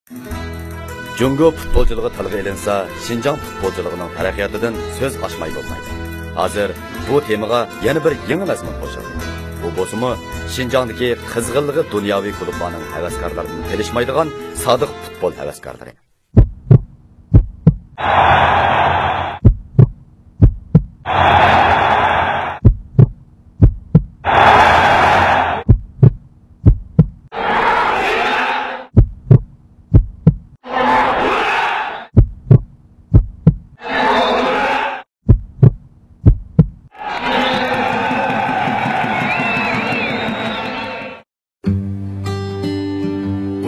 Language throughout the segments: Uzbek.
Jungo futbolchiligi tilga ilinsa, Xinjiang futbolchiligining taraqqiyotidan so'z ochmay bo'lmaydi. Hozir bu temaga yana bir yangi mazmun qo'shildi. Bu bo'lsa-mu, Xinjiangdagi qizg'inligi dunyoviy klublarning havaskorlaridan kelishmaydigan sodiq futbol havaskorlari.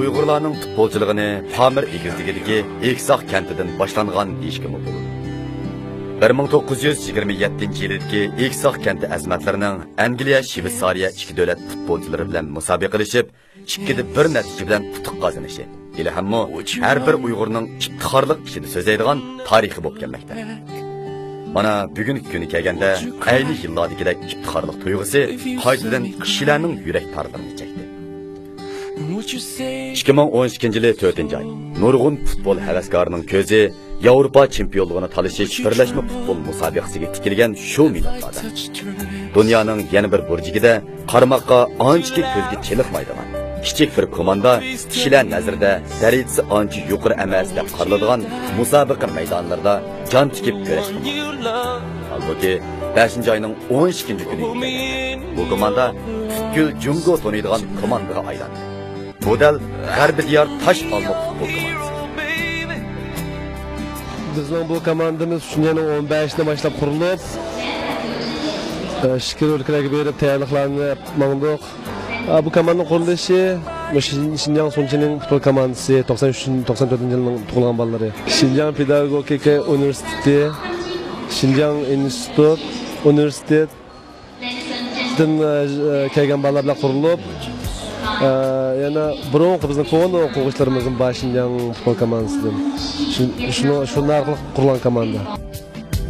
Uyg'urlarning futbolchiligini Pamir egizligidagi Eksoq kentidan boshlangan deyishga mumkin. 1927-yildagi Eksoq kenti azmatlarining Angliya, Shveysariya ikki davlat futbolchilari bilan musobaqalashib, ikkida bir natija bilan yutuq qozonishi. Ilhammo har bir Uyg'urning iftixorlik ichida so'zlaydigan tarixi bo'lib kelmoqda. Mana bugungi kuni kelganda, ayni yillardagidek iftixorlik tuyg'usi qaytadan kishilarning yurak tarlarini chekdi. 2012-yili 4-oy nurg'un futbol havaskorining ko'zi Yevropa chempionligini talashish birlashma futbol musobaqasiga tikilgan shu minutlarda dunyoning yana bir burjigida qarmoqqa ancha ko'zga chiliqmaydigan kichik bir komanda kishilar nazarida darajasi ancha yuqori emas deb qaraladigan musobaqa maydonlarida jon tikib kurashdi. Halbuki 5-oyning 12-kuni bu komanda butkul Jungo to'naydigan komandaga aylandi. Bu dal G'arbiy diyor tosh olmoq futbol komandasi. Bizning bu komandamiz shundan 15-dan boshlab qurilib, shikir o'lkalarga berib tayyorliklarni mangdiq. Bu komandaning qurilishi Xinjiang Sunchining futbol komandasi 93-94-yilning tug'ilgan bolalari. Xinjiang pedagogika universiteti, Xinjiang institut universitetdan kelgan bolalar bilan qurilib, yana burungi bizning qo'ni o'quvchilarimizning Xinjiang futbol komandasidan shunday orqali qurilgan komanda.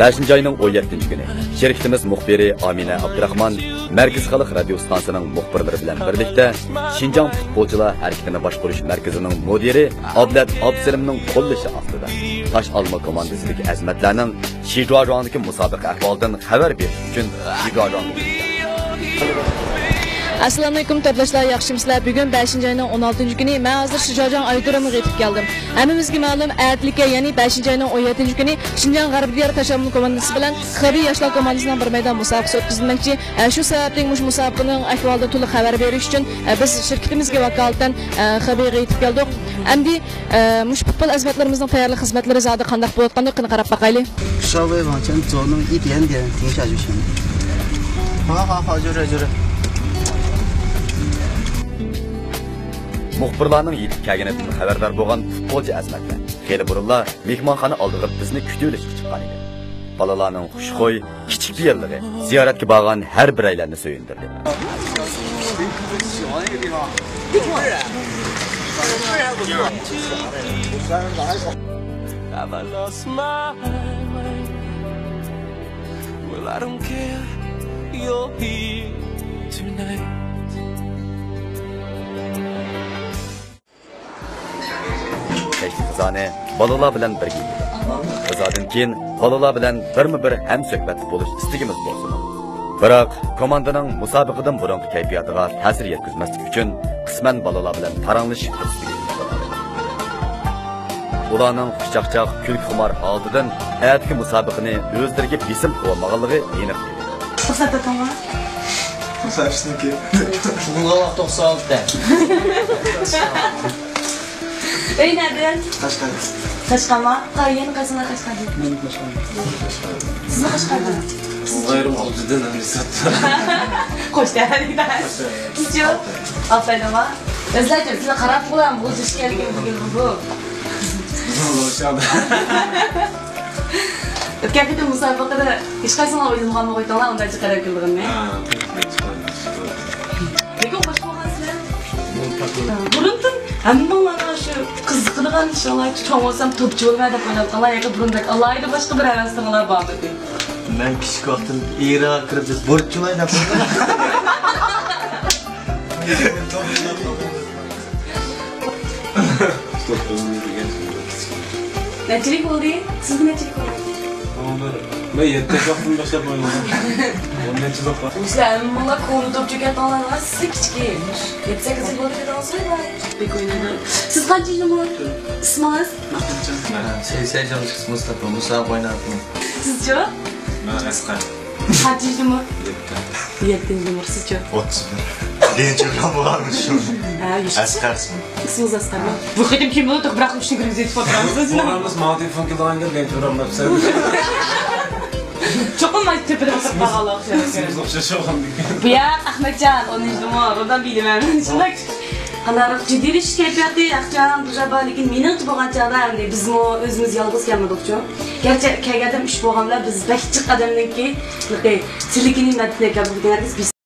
5-oyning 17-kuni shirkatimiz muxbiri Amina Abdurahmon Markaz xalq radio stansiyasining muxbirlari bilan birlikda Xinjiang futbolchilar harakatini boshqarish markazining mudiri Ablat Absalimning qo'llashi ostida tosh olma komandasidagi azmatlarning Shijuazhuangdagi musobaqa ahvolidan xabar berish uchun Shijuazhuangga Assalomu alaykum tadlashlar, yaxshimisizlar? Bugun 5-oyning 16-kuni men hozir Shijuazhuang aerodromiga yetib keldim. Hammamizga ma'lum, ertlikka, ya'ni 5-oyning 17-kuni Xinjiang G'arbiy diyor tashabbus komandasi bilan Xabiy yoshlar komandasining bir maydon musobaqasi o'tkazilmoqchi. Shu sababli musobaqaning ahvolidan to'liq xabar berish uchun biz shirkatimizga vakolatan Xabiyga yetib keldik. Endi mush futbol azmatlarimizning tayyorlik xizmatlari zodi qanday bo'layotganligini qarab boqaylik. 稍微往前左弄一点点，停下就行。好，就这。Muxbirlarning yetib kelganidan xabardor bo'lgan futbolchi azmatlar xeyli burunlar mehmonxona oldiga bizni kutib chiqqan edi. Balalarning xushxo'y, kichik bir yerlari ziyoratga borgan har bir aylarni so'yindirdi. Qizani balalar bilan birga edi. Qizadan keyin balalar bilan bir ham suhbat bo'lish istigimiz bo'lsin. Biroq komandaning musobaqadan burungi kayfiyatiga ta'sir yetkazmaslik uchun qisman balalar bilan paranglashib turishdi. Ularning xushchaqchaq, kulki-xumor holatidan hayotga musobaqani o'zlariga besim qilmaganligi aniq edi. Ruxsat etingmi? Ruxsatniki. Bunga vaqt 96 da. Ey nereden? Kaçkan. Kaçkanma? Kayın kaçına kaçkan değil. Ben kaçkan. Siz ne kaçkandın? Gayrım oldudan amrisat. Hoş geldin. Siz yok. Aferin ama. Özlerce size karat bulan bu cüş gelgen bu. Ötken gidin musabakada hiç kaysana oynamağını koyduğunlar ondan çıkarak yıldırın ne? Peki o başka olmasın? Buruntun hammalarga shu qiziqadigan ishlar cho'ng bo'lsam to'pchi bo'lmaydi deb o'ylayaptilar. Yoki burundek alayda boshqa bir havaslilar bor edi. Men kichik vaqtim era kirib borchimay deb. Neçilik oldu? Siz neçilik oldu? Ben 7 yaşından başlap oynadım. Onun neçilik var? Sizler bunlar konu top çökertmeler var. Siz küçükmüş. 7-8 yıl oldu dedi olsun ya. Pek oynadım. Siz kaç yaşında mı? İsminiz? Sen canım çıksın Mustafa. Musa oynadım. Siz çok? Ben Eskar. Kaç yaşında mı? 7 numara siz çok? 31. Birinci programı varmış şu. Ha, yaşasın. Eskarsın. İsminiz Eskar mı? Bu kadar kim bunu da bırakıp şimdi kırmızı fotoğrafınızı. Programımız Mağdur Funkil'dan geldi. Genç programlar sevdim. Çok olmaz tepede basıp bağlı. Biz okşaşı olan bir Bu ya Ahmetcan, 10. numara. Oradan bilemem. Şundak. Qanday jiddiy ish kayfiyati yaxshi bujaba lekin mening bo'lganchada endi bizmi o'zimiz yolg'iz kelmadik-ku. Garchi kelgandim ish bo'lganlar biz 5 qadamdan keyin tillikning natijasiga bo'lganlar biz